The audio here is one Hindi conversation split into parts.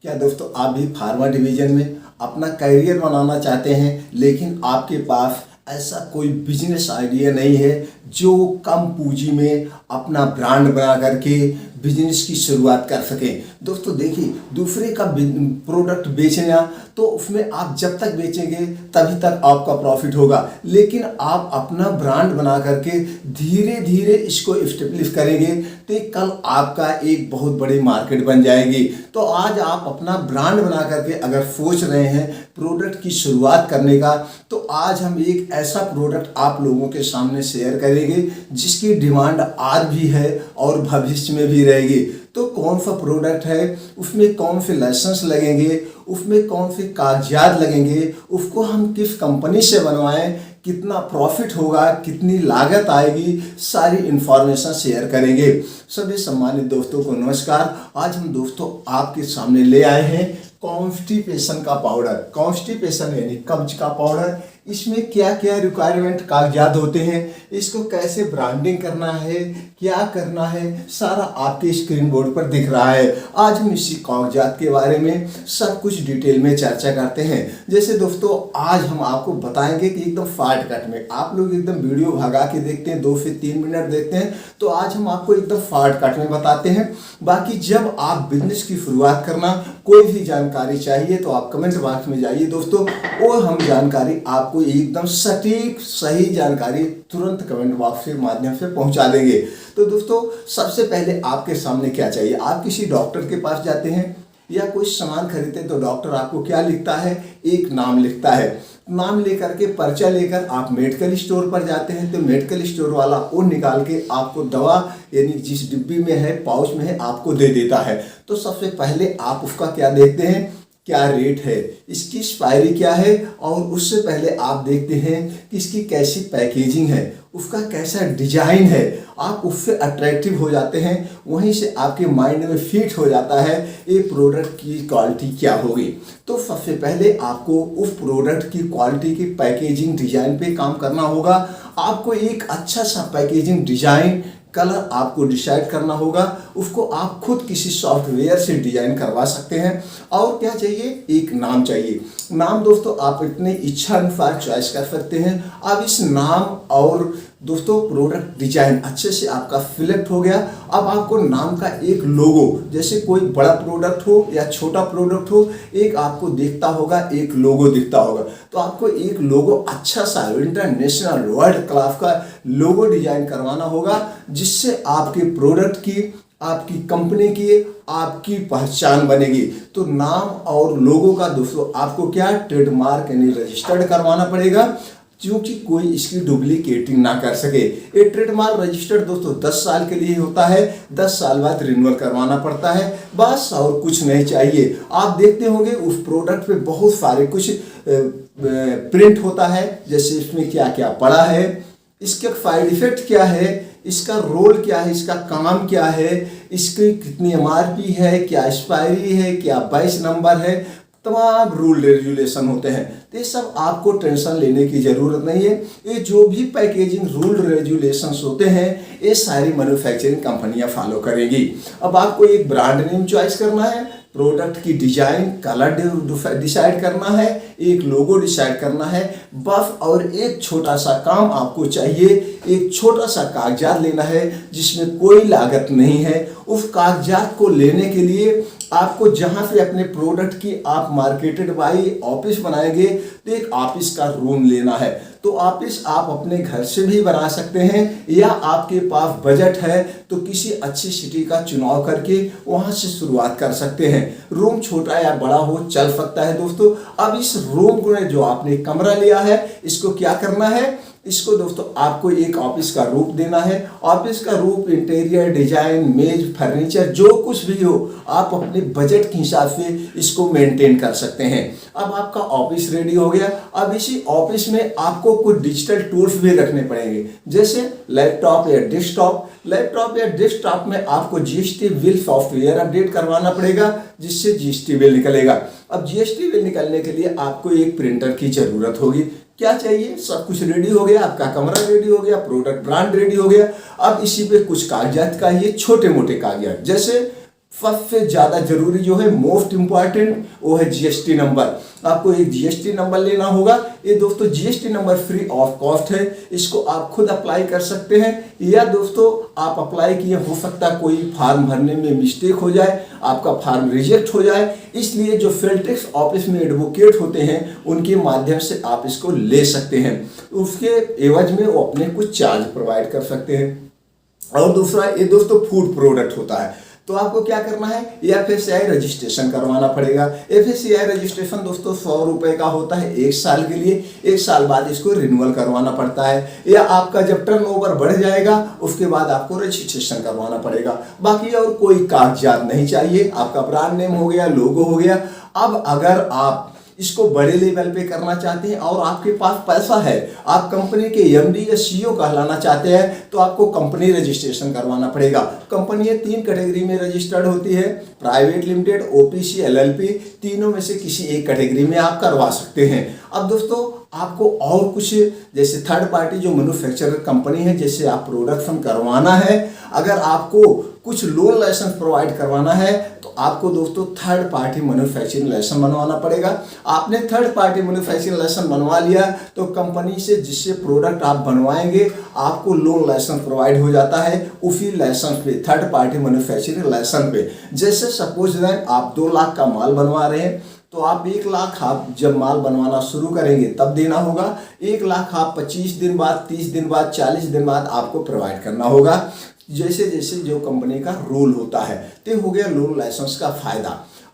क्या दोस्तों आप भी फार्मा डिवीजन में अपना करियर बनाना चाहते हैं, लेकिन आपके पास ऐसा कोई बिजनेस आइडिया नहीं है जो कम पूंजी में अपना ब्रांड बना करके बिजनेस की शुरुआत कर सकें। दोस्तों देखिए, दूसरे का प्रोडक्ट बेचना तो उसमें आप जब तक बेचेंगे तभी तक आपका प्रॉफिट होगा, लेकिन आप अपना ब्रांड बना करके धीरे धीरे इसको एस्टेब्लिश करेंगे तो कल आपका एक बहुत बड़ी मार्केट बन जाएगी। तो आज आप अपना ब्रांड बना करके अगर सोच रहे हैं प्रोडक्ट की शुरुआत करने का, तो आज हम एक ऐसा प्रोडक्ट आप लोगों के सामने शेयर करेंगे जिसकी डिमांड आज भी है और भविष्य में भी रहेगी। तो कौन सा प्रोडक्ट है, उसमें कौन से लाइसेंस लगेंगे, उसमें कौन से कागजात लगेंगे, उसको हम किस कंपनी से बनवाएं, कितना प्रॉफिट होगा, कितनी लागत आएगी, सारी इंफॉर्मेशन शेयर करेंगे। सभी सम्मानित दोस्तों को नमस्कार। आज हम दोस्तों आपके सामने ले आए हैं कॉन्स्टिपेशन का पाउडर। कॉन्स्टिपेशन यानी कब्ज का पाउडर। इसमें क्या क्या रिक्वायरमेंट कागजात होते हैं, इसको कैसे ब्रांडिंग करना है, क्या करना है, सारा आपके स्क्रीन बोर्ड पर दिख रहा है। आज हम इसी कागजात के बारे में सब कुछ डिटेल में चर्चा करते हैं। जैसे दोस्तों आज हम आपको बताएंगे कि एकदम शॉर्टकट में, आप लोग एकदम वीडियो भगा के देखते हैं, 2 से 3 मिनट देखते हैं, तो आज हम आपको एकदम शॉर्टकट में बताते हैं। बाकी जब आप बिजनेस की शुरुआत करना, कोई भी जानकारी चाहिए तो आप कमेंट बॉक्स में जाइए दोस्तों, और हम जानकारी आपको एकदम सटीक सही जानकारी तुरंत कमेंट बॉक्स के माध्यम से पहुंचा देंगे। तो दोस्तों सबसे पहले आपके सामने क्या चाहिए, आप किसी डॉक्टर के पास जाते हैं या कोई सामान खरीदते हैं तो डॉक्टर आपको क्या लिखता है, एक नाम लिखता है। नाम लेकर के पर्चा लेकर आप मेडिकल स्टोर पर जाते हैं तो मेडिकल स्टोर वाला वो निकाल के आपको दवा यानी जिस डिब्बी में है, पाउच में है, आपको दे देता है। तो सबसे पहले आप उसका क्या देखते हैं, क्या रेट है, इसकी एक्सपायरी क्या है, और उससे पहले आप देखते हैं कि इसकी कैसी पैकेजिंग है, उसका कैसा डिजाइन है। आप उससे अट्रैक्टिव हो जाते हैं, वहीं से आपके माइंड में फिट हो जाता है ये प्रोडक्ट की क्वालिटी क्या होगी। तो सबसे पहले आपको उस प्रोडक्ट की क्वालिटी की पैकेजिंग डिजाइन पे काम करना होगा। आपको एक अच्छा सा पैकेजिंग डिजाइन कलर आपको डिसाइड करना होगा, उसको आप खुद किसी सॉफ्टवेयर से डिजाइन करवा सकते हैं। और क्या चाहिए, एक नाम चाहिए। नाम दोस्तों आप अपने इच्छा अनुसार चॉइस कर सकते हैं। अब इस नाम और दोस्तों प्रोडक्ट डिजाइन अच्छे से आपका सिलेक्ट हो गया। अब आपको नाम का एक लोगो, जैसे कोई बड़ा प्रोडक्ट हो या छोटा प्रोडक्ट हो, एक आपको दिखता होगा, एक लोगो दिखता होगा। तो आपको एक लोगो अच्छा सा इंटरनेशनल वर्ल्ड क्लास का लोगो डिजाइन करवाना होगा, जिससे आपके प्रोडक्ट की, आपकी कंपनी की, आपकी पहचान बनेगी। तो नाम और लोगो का दोस्तों आपको क्या ट्रेडमार्क यानी रजिस्टर्ड करवाना पड़ेगा, क्योंकि कोई इसकी डुप्लीकेटिंग ना कर सके। ये ट्रेडमार्क रजिस्टर्ड दोस्तों 10 साल के लिए होता है, 10 साल बाद रिन्यूअल करवाना पड़ता है, बस और कुछ नहीं चाहिए। आप देखते होंगे उस प्रोडक्ट पे बहुत सारे कुछ प्रिंट होता है, जैसे इसमें क्या क्या पड़ा है, इसके साइड इफेक्ट क्या है, इसका रोल क्या है, इसका काम क्या है, इसकी कितनी MRP है, क्या एक्सपायरी है, क्या बैच नंबर है, तमाम रूल रेगुलेशन होते हैं। तो ये सब आपको टेंशन लेने की ज़रूरत नहीं है। ये जो भी पैकेजिंग रूल रेगुलेशंस होते हैं ये सारी मैन्युफैक्चरिंग कंपनियां फॉलो करेगी। अब आपको एक ब्रांड नेम चॉइस करना है, प्रोडक्ट की डिजाइन कलर डिसाइड करना है, एक लोगो डिसाइड करना है, बस। और एक छोटा सा काम आपको चाहिए, एक छोटा सा कागजात लेना है जिसमें कोई लागत नहीं है। उस कागजात को लेने के लिए आपको जहां से अपने प्रोडक्ट की आप मार्केटेड बाई ऑफिस बनाएंगे तो एक ऑफिस का रूम लेना है। तो ऑफिस आप अपने घर से भी बना सकते हैं, या आपके पास बजट है तो किसी अच्छी सिटी का चुनाव करके वहां से शुरुआत कर सकते हैं। रूम छोटा या बड़ा हो चल सकता है दोस्तों। अब इस रूम को जो आपने कमरा लिया है, इसको क्या करना है, इसको दोस्तों आपको एक ऑफिस का रूप देना है। ऑफिस का रूप, इंटीरियर डिजाइन, मेज, फर्नीचर जो कुछ भी हो, आप अपने बजट के हिसाब से इसको मेंटेन कर सकते हैं। अब आपका ऑफिस रेडी हो गया। अब इसी ऑफिस में आपको कुछ डिजिटल टूल्स भी रखने पड़ेंगे, जैसे लैपटॉप या डेस्कटॉप। लैपटॉप या डेस्कटॉप में आपको GST बिल सॉफ्टवेयर अपडेट करवाना पड़ेगा, जिससे GST बिल निकलेगा। अब GST बिल निकलने के लिए आपको एक प्रिंटर की जरूरत होगी। क्या चाहिए, सब कुछ रेडी हो गया, आपका कमरा रेडी हो गया, प्रोडक्ट ब्रांड रेडी हो गया। अब इसी पे कुछ कागजात चाहिए, छोटे मोटे कागजात, जैसे सबसे ज़्यादा जरूरी जो है, मोस्ट इम्पॉर्टेंट, वो है जीएसटी नंबर। आपको एक जीएसटी नंबर लेना होगा। ये दोस्तों GST number free of cost है, इसको आप खुद अप्लाई कर सकते हैं, या दोस्तों आप अप्लाई किए, हो सकता है कोई फॉर्म भरने में मिस्टेक हो जाए, आपका फॉर्म रिजेक्ट हो जाए, इसलिए जो सेल टैक्स ऑफिस में एडवोकेट होते हैं उनके माध्यम से आप इसको ले सकते हैं। उसके एवज में वो अपने कुछ चार्ज प्रोवाइड कर सकते हैं। और दूसरा ये दोस्तों फूड प्रोडक्ट होता है, तो आपको क्या करना है, एफएससीआई रजिस्ट्रेशन करवाना पड़ेगा। एफएससीआई रजिस्ट्रेशन दोस्तों 100 रुपए का होता है 1 साल के लिए, 1 साल बाद इसको रिन्यूअल करवाना पड़ता है, या आपका जब टर्नओवर बढ़ जाएगा उसके बाद आपको रजिस्ट्रेशन करवाना पड़ेगा। बाकी और कोई कागजात नहीं चाहिए, आपका ब्रांड नेम हो गया, लोगो हो गया। अब अगर आप इसको बड़े लेवल पे करना चाहते हैं और आपके पास पैसा है, आप कंपनी के एमडी या सीईओ कहलाना चाहते हैं, तो आपको कंपनी रजिस्ट्रेशन करवाना पड़ेगा। कंपनी 3 कैटेगरी में रजिस्टर्ड होती है, प्राइवेट लिमिटेड, ओपीसी, एलएलपी, तीनों में से किसी एक कैटेगरी में आप करवा सकते हैं। अब दोस्तों आपको और कुछ जैसे थर्ड पार्टी जो मैन्युफैक्चरर कंपनी है, जैसे आप प्रोडक्शन करवाना है, अगर आपको कुछ लोन लाइसेंस प्रोवाइड करवाना है, तो आपको दोस्तों थर्ड पार्टी मैन्युफैक्चरिंग लाइसेंस बनवाना पड़ेगा। आपने थर्ड पार्टी मैन्युफैक्चरिंग लाइसेंस बनवा लिया तो कंपनी से जिससे प्रोडक्ट आप बनवाएंगे आपको लोन लाइसेंस प्रोवाइड हो जाता है उसी लाइसेंस पे, थर्ड पार्टी मैन्युफैक्चरिंग लाइसेंस पे। जैसे सपोज दैट आप 2 लाख का माल बनवा रहे हैं, तो आप 1 लाख आप जब माल बनवाना शुरू करेंगे तब देना होगा, 1 लाख आप 25 दिन बाद, 30 दिन बाद, 40 दिन बाद आपको प्रोवाइड करना होगा, जैसे जैसे जो कंपनी का रूल होता है। तो हो गया लोन लाइसेंस का फायदा।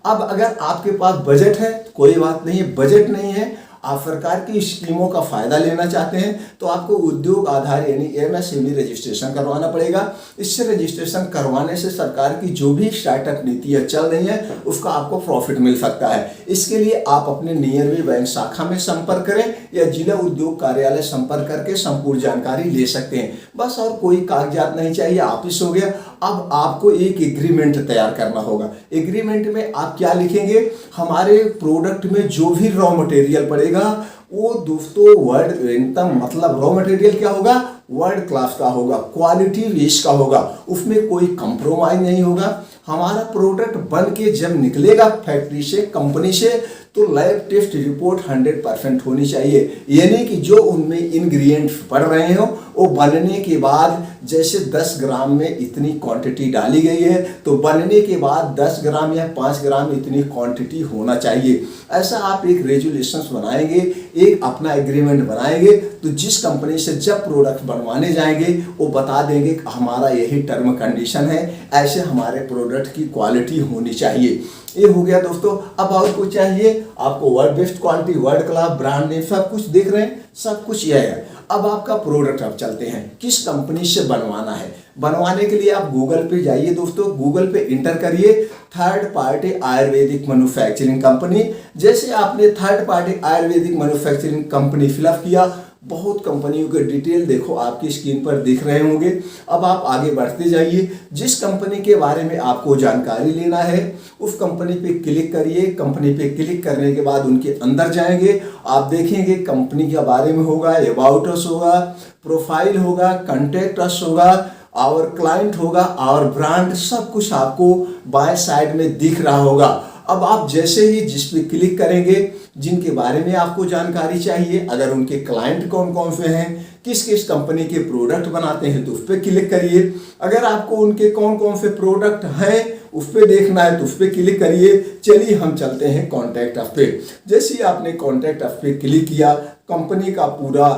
अब अगर आपके पास बजट है, कोई बात नहीं है, बजट नहीं है, आप सरकार की स्कीमों का फायदा लेना चाहते हैं, तो आपको उद्योग आधार यानी एमएसएमई रजिस्ट्रेशन करवाना पड़ेगा। इससे रजिस्ट्रेशन करवाने से सरकार की जो भी स्टार्टअप नीतियाँ चल रही हैं उसका आपको प्रॉफिट मिल सकता है। इसके लिए आप अपने नियरली बैंक शाखा में संपर्क करें या जिला उद्योग कार्यालय संपर्क करके संपूर्ण जानकारी ले सकते हैं। बस और कोई कागजात नहीं चाहिए, ऑफिस हो गया। अब आपको एक एग्रीमेंट तैयार करना होगा। एग्रीमेंट में आप क्या लिखेंगे, हमारे प्रोडक्ट में जो भी रॉ मटेरियल पड़ेगा वो दोस्तों वर्ल्ड एकदम, मतलब रॉ मटेरियल क्या होगा, वर्ल्ड क्लास का होगा, क्वालिटी बेस का होगा, उसमें कोई कंप्रोमाइज नहीं होगा। हमारा प्रोडक्ट बन के जब निकलेगा फैक्ट्री से, कंपनी से, तो लैब टेस्ट रिपोर्ट 100% होनी चाहिए, यानी कि जो उनमें इंग्रेडिएंट्स पड़ रहे हो वो बनने के बाद, जैसे 10 ग्राम में इतनी क्वांटिटी डाली गई है तो बनने के बाद 10 ग्राम या 5 ग्राम इतनी क्वांटिटी होना चाहिए। ऐसा आप एक रेजुलेशंस बनाएंगे, एक अपना एग्रीमेंट बनाएंगे, तो जिस कंपनी से जब प्रोडक्ट बनवाने जाएंगे वो बता देंगे हमारा यही टर्म कंडीशन है, ऐसे हमारे प्रोडक्ट की क्वालिटी होनी चाहिए। ये हो गया दोस्तों। अब और कुछ चाहिए आपको, world best quality, world class, brand name, सब कुछ देख रहे हैं, सब कुछ यह है। अब आपका प्रोडक्ट अब चलते हैं किस कंपनी से बनवाना है। बनवाने के लिए आप गूगल पे जाइए दोस्तों, गूगल पे इंटर करिए third party Ayurvedic manufacturing company. जैसे आपने third party Ayurvedic manufacturing company fill up किया, बहुत कंपनियों के डिटेल देखो आपकी स्क्रीन पर दिख रहे होंगे। अब आप आगे बढ़ते जाइए, जिस कंपनी के बारे में आपको जानकारी लेना है उस कंपनी पे क्लिक करिए। कंपनी पे क्लिक करने के बाद उनके अंदर जाएंगे, आप देखेंगे कंपनी के बारे में होगा, अबाउट अस होगा, प्रोफाइल होगा, कॉन्टैक्ट अस होगा, और क्लाइंट होगा, और ब्रांड, सब कुछ आपको बाएं साइड में दिख रहा होगा। अब आप जैसे ही जिस पे क्लिक करेंगे, जिनके बारे में आपको जानकारी चाहिए, अगर उनके क्लाइंट कौन कौन से हैं, किस किस कंपनी के प्रोडक्ट बनाते हैं, तो उस पर क्लिक करिए। अगर आपको उनके कौन कौन से प्रोडक्ट हैं उस पर देखना है तो उस पर क्लिक करिए। चलिए हम चलते हैं कॉन्टैक्ट अस पे। जैसे ही आपने कॉन्टैक्ट अस पे क्लिक किया, कंपनी का पूरा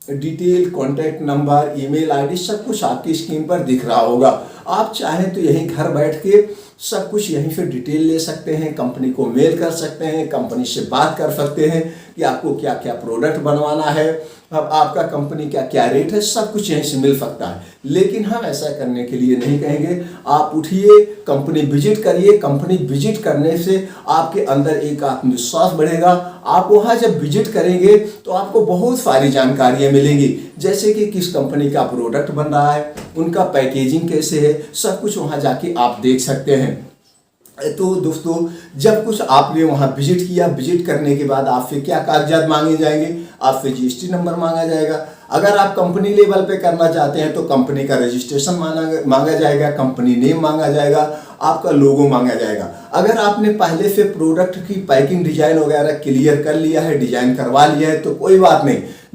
detail, contact number, email ID, सब कुछ आपकी स्क्रीन पर दिख रहा होगा। आप चाहें तो यहीं घर बैठ के सब कुछ यहीं से डिटेल ले सकते हैं, कंपनी को मेल कर सकते हैं, कंपनी से बात कर सकते हैं कि आपको क्या क्या प्रोडक्ट बनवाना है, अब आपका कंपनी का क्या रेट है, सब कुछ यहीं से मिल सकता है। लेकिन हम ऐसा करने के लिए नहीं कहेंगे। आप उठिए, कंपनी विजिट करिए। कंपनी विजिट करने से आपके अंदर एक आत्मविश्वास बढ़ेगा। आप वहाँ जब विजिट करेंगे तो आपको बहुत सारी जानकारियाँ मिलेंगी, जैसे कि किस कंपनी का प्रोडक्ट बन रहा है, उनका पैकेजिंग कैसे है, सब कुछ वहाँ जाके आप देख सकते हैं। तो दोस्तों जब कुछ आपने वहाँ विजिट किया, विजिट करने के बाद आपसे क्या कागजात मांगे जाएंगे, आपसे जीएसटी नंबर मांगा जाएगा, अगर आप कंपनी लेवल पे करना चाहते हैं तो कंपनी का रजिस्ट्रेशन मांगा जाएगा, कंपनी नेम मांगा जाएगा, आपका लोगो मांगा जाएगा। अगर आपने पहले से प्रोडक्ट की पैकिंग डिजाइन वगैरह क्लियर कर लिया है, डिजाइन करवा लिया है तो कोई बात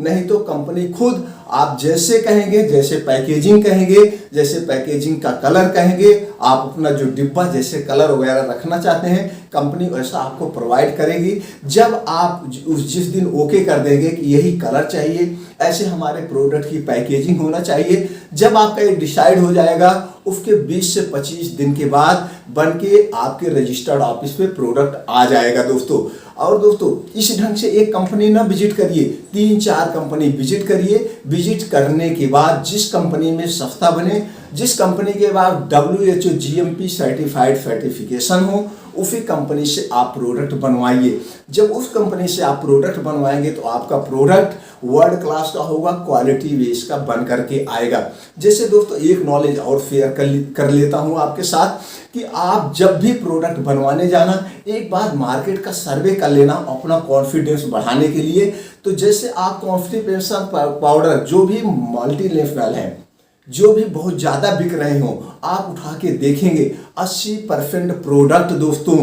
नहीं तो कंपनी खुद आप जैसे कहेंगे, जैसे पैकेजिंग कहेंगे, जैसे पैकेजिंग का कलर कहेंगे, आप अपना जो डिब्बा जैसे कलर वगैरह रखना चाहते हैं कंपनी वैसा आपको प्रोवाइड करेगी। जब आप जिस दिन ओके कर देंगे कि यही कलर चाहिए, ऐसे हमारे प्रोडक्ट की पैकेजिंग होना चाहिए, जब आपका ये डिसाइड हो जाएगा उसके 20 से 25 दिन के बाद बन के आपके रजिस्टर्ड ऑफिस पे प्रोडक्ट आ जाएगा दोस्तों। और दोस्तों इस ढंग से एक कंपनी ना विजिट करिए, 3-4 कंपनी विजिट करिए। विजिट करने के बाद जिस कंपनी में सस्ता बने, जिस कंपनी के बाद WHO GMP सर्टिफाइड सर्टिफिकेशन हो, उसी कंपनी से आप प्रोडक्ट बनवाइए। जब उस कंपनी से आप प्रोडक्ट बनवाएंगे तो आपका प्रोडक्ट वर्ल्ड क्लास का होगा, क्वालिटी बेस का बन करके आएगा। जैसे दोस्तों एक नॉलेज और शेयर कर लेता हूं आपके साथ कि आप जब भी प्रोडक्ट बनवाने जाना एक बार मार्केट का सर्वे कर लेना अपना कॉन्फिडेंस बढ़ाने के लिए। तो जैसे आप कॉन्स्टिपेशन पाउडर जो भी मल्टीनेशनल है, जो भी बहुत ज़्यादा बिक रहे हो, आप उठा के देखेंगे 80% प्रोडक्ट दोस्तों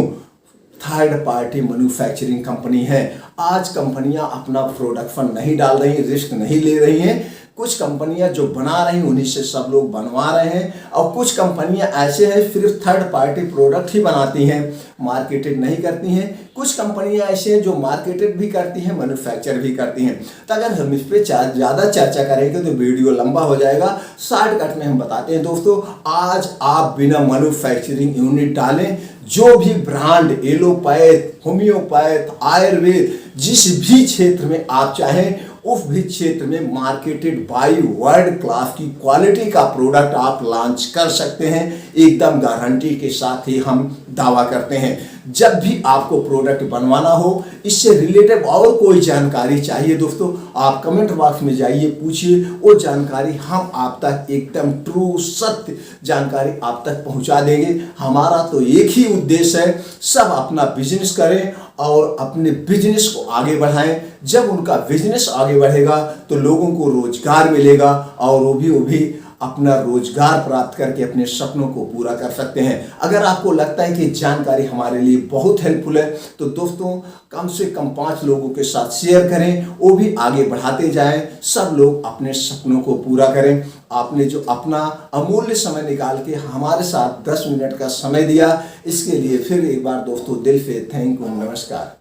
थर्ड पार्टी मैन्युफैक्चरिंग कंपनी है। आज कंपनियां अपना प्रोडक्शन नहीं डाल रही, रिस्क नहीं ले रही हैं। कुछ कंपनियां जो बना रही हैं उन्हीं से सब लोग बनवा रहे हैं, और कुछ कंपनियां ऐसे हैं सिर्फ थर्ड पार्टी प्रोडक्ट ही बनाती हैं, मार्केटेड नहीं करती हैं। कुछ कंपनियां ऐसे हैं जो मार्केटेड भी करती हैं, मैन्युफैक्चर भी करती हैं। तो अगर हम इस पर ज़्यादा चर्चा करेंगे तो वीडियो लंबा हो जाएगा। शॉर्टकट में हम बताते हैं दोस्तों, आज आप बिना मैन्युफैक्चरिंग यूनिट डालें, जो भी ब्रांड एलोपैथ, होम्योपैथ, आयुर्वेद, जिस भी क्षेत्र में आप चाहें उस भी क्षेत्र में मार्केटेड बाय वर्ल्ड क्लास की क्वालिटी का प्रोडक्ट आप लॉन्च कर सकते हैं। एकदम गारंटी के साथ ही हम दावा करते हैं। जब भी आपको प्रोडक्ट बनवाना हो, इससे रिलेटेड और कोई जानकारी चाहिए दोस्तों, आप कमेंट बॉक्स में जाइए, पूछिए, वो जानकारी हम आप तक एकदम ट्रू सत्य जानकारी आप तक पहुंचा देंगे। हमारा तो एक ही उद्देश्य है, सब अपना बिजनेस करें और अपने बिजनेस को आगे बढ़ाएं। जब उनका बिजनेस आगे बढ़ेगा तो लोगों को रोजगार मिलेगा और वो भी अपना रोजगार प्राप्त करके अपने सपनों को पूरा कर सकते हैं। अगर आपको लगता है कि जानकारी हमारे लिए बहुत हेल्पफुल है तो दोस्तों कम से कम 5 लोगों के साथ शेयर करें, वो भी आगे बढ़ाते जाएं, सब लोग अपने सपनों को पूरा करें। आपने जो अपना अमूल्य समय निकाल के हमारे साथ 10 मिनट का समय दिया, इसके लिए फिर एक बार दोस्तों दिल से थैंक यू, नमस्कार।